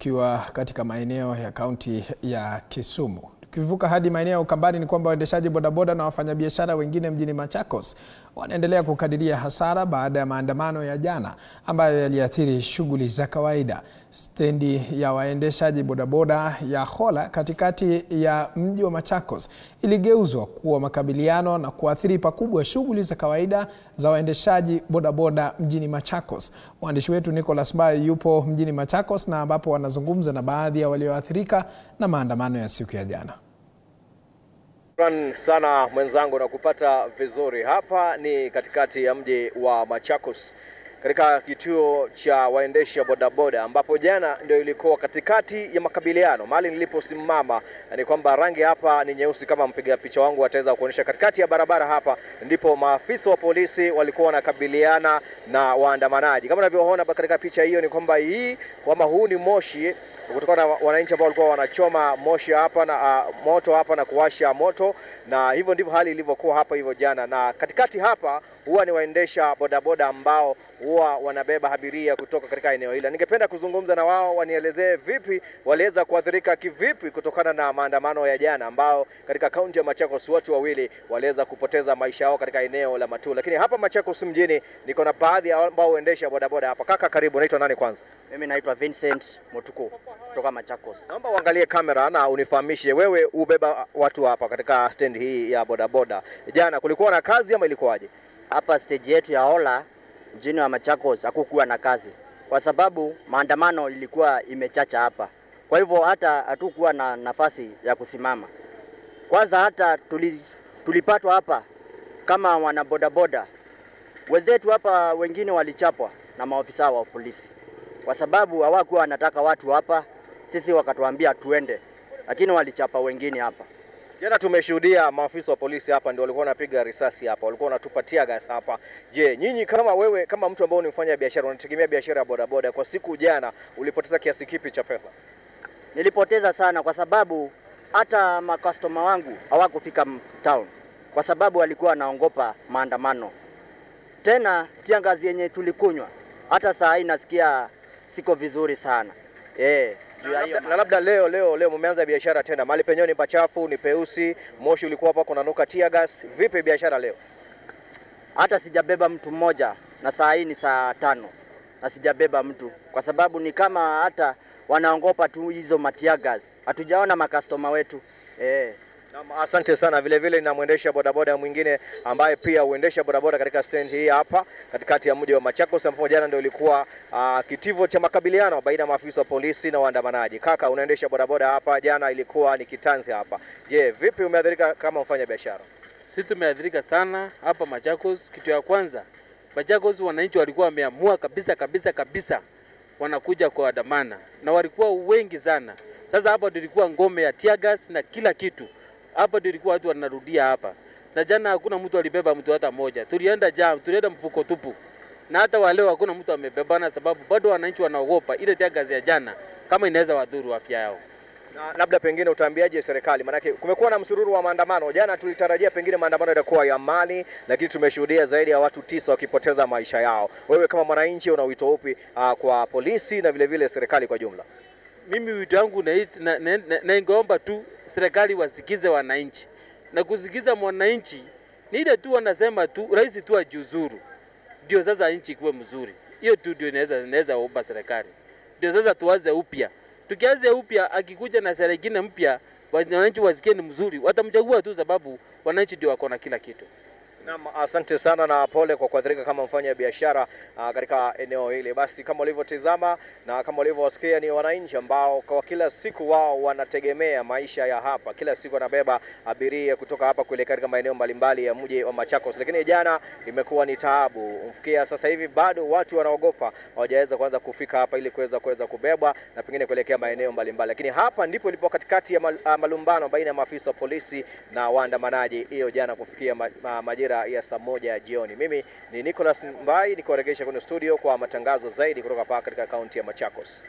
tukiwa katika maeneo ya kaunti ya Kisumu. Tukivuka hadi maeneo ya Ukambani ni kwamba waendeshaji bodaboda na wafanyabiashara wengine mjini Machakos wanaendelea kukadiria hasara baada ya maandamano ya jana ambayo yaliathiri shughuli za kawaida. Stendi ya waendeshaji bodaboda ya Hola katikati ya mji wa Machakos iligeuzwa kuwa makabiliano na kuathiri pakubwa shughuli za kawaida za waendeshaji bodaboda mjini Machakos. Mwandishi wetu Nicholas Mbai yupo mjini Machakos na ambapo wanazungumza na baadhi ya walioathirika na maandamano ya siku ya jana. Sana mwenzangu na kupata vizuri. Hapa ni katikati ya mji wa Machakos katika kituo cha waendesha bodaboda ambapo jana ndio ilikuwa katikati ya makabiliano. Mahali niliposimama ni kwamba rangi hapa ni nyeusi kama mpiga picha wangu ataweza kuonyesha. Katikati ya barabara hapa ndipo maafisa wa polisi walikuwa wanakabiliana na waandamanaji. Kama unavyoona katika picha hiyo ni kwamba huu ni moshi kutokana na wananchi ambao walikuwa wanachoma moshi hapa na moto hapa na kuwasha moto, na hivyo ndivyo hali ilivyokuwa hapa hivyo jana. Na katikati hapa huwa ni waendesha bodaboda ambao huwa wanabeba abiria kutoka katika eneo hili. Ningependa kuzungumza na wao wanielezee vipi waliweza kuathirika kivipi kutokana na maandamano ya jana ambao katika kaunti ya Machakos watu wawili waliweza kupoteza maisha yao katika eneo la Matu. Lakini hapa Machakos mjini niko na baadhi ambao huendesha bodaboda hapa. Kaka, karibu. Naitwa nani kwanza? Mimi naitwa Vincent Motuko kutoka Machakos. Naomba uangalie kamera na unifahamishe wewe ubeba watu hapa katika stand hii ya bodaboda. Jana kulikuwa na kazi ama ilikuwaje? Hapa stage yetu ya Hola mjini wa Machakos hakukuwa na kazi kwa sababu maandamano ilikuwa imechacha hapa. Kwa hivyo hata hatukuwa na nafasi ya kusimama. Kwanza hata tulipatwa hapa kama wana bodaboda. Wenzetu hapa wengine walichapwa na maofisa wa polisi kwa sababu hawakuwa wanataka watu hapa, sisi wakatuambia tuende, lakini walichapa wengine hapa. Jana tumeshuhudia maafisa wa polisi hapa ndio walikuwa wanapiga risasi hapa, walikuwa wanatupatia gas hapa. Je, nyinyi kama mtu ambaye unafanya biashara, unategemea biashara ya bodaboda, kwa siku jana ulipoteza kiasi kipi cha pesa? Nilipoteza sana kwa sababu hata makastoma wangu hawakufika town kwa sababu walikuwa wanaogopa maandamano. Tena tiangazi yenye tulikunywa hata saa hii nasikia siko vizuri sana. Na labda leo mmeanza biashara tena. Mahali penyewe ni pachafu, ni peusi, moshi ulikuwa hapa kunanuka tear gas. Vipi biashara leo? Hata sijabeba mtu mmoja na saa hii ni saa 5. Na sijabeba mtu kwa sababu ni kama hata wanaogopa tu hizo tear gas. Hatujaona makastoma wetu. Asante sana. Vile vile na muendesha bodaboda mwingine ambaye pia huendesha bodaboda katika stand hii hapa katikati ya mji wa Machakos ambapo jana ndio ilikuwa kitivo cha makabiliano baina ya maafisa wa polisi na waandamanaji. Kaka, unaendesha bodaboda hapa, jana ilikuwa ni kitanzi hapa. Je, vipi umeathirika kama mfanya biashara? Sisi tumeathirika sana hapa Machakos. Kitu ya kwanza, Machakos wananchi walikuwa wameamua kabisa wanakuja kwa andamana na walikuwa wengi sana. Sasa hapa tulikuwa ngome ya tear gas na kila kitu. Hapa ndio ilikuwa watu wanarudia hapa. Na jana hakuna mtu alibeba mtu hata moja. Tulienda mfuko tupu. Na hata waleo hakuna mtu amebebana sababu bado wananchi wanaogopa ile tear gas ya jana kama inaweza wadhuru afya yao. Na labda pengine utaambiaje serikali? Maana kumekuwa na msururu wa maandamano. Jana tulitarajia pengine maandamano yatakuwa ya amani, lakini tumeshuhudia zaidi ya watu 9 wakipoteza maisha yao. Wewe kama mwananchi una wito upi kwa polisi na vile vile serikali kwa jumla? Mimi wito wangu naingeomba tu serikali wasikize wananchi. Na kusikiza mwananchi ni ile tu wanasema tu rais tu ajiuzuru. Ndio sasa nchi ikuwe mzuri. Hiyo tu ndio inaweza omba serikali. Ndio sasa tuanze upya. Tukianza upya akikuja na serikali nyingine mpya, wananchi wasikie ni mzuri, watamchagua tu sababu wananchi ndio wako na kila kitu. Naam, asante sana na pole kwa kuathirika kama mfanya biashara katika eneo hili. Basi kama ulivyotazama na kama ulivyosikia ni wananchi ambao kwa kila siku wao wanategemea maisha ya hapa. Kila siku wanabeba abiria kutoka hapa kuelekea katika maeneo mbalimbali ya mji wa Machakos. Lakini jana imekuwa ni taabu. Mfikia sasa hivi bado watu wanaogopa, hawajaweza kuanza kufika hapa ili kuweza kubebwa na pengine kuelekea maeneo mbalimbali. Lakini hapa ndipo ilipo katikati ya malumbano baina ya maafisa wa polisi na waandamanaji hiyo jana kufikia majira ya saa 1 jioni. Mimi ni Nicholas Mbai nikurejesha kwenye studio kwa matangazo zaidi kutoka hapa katika kaunti ya Machakos.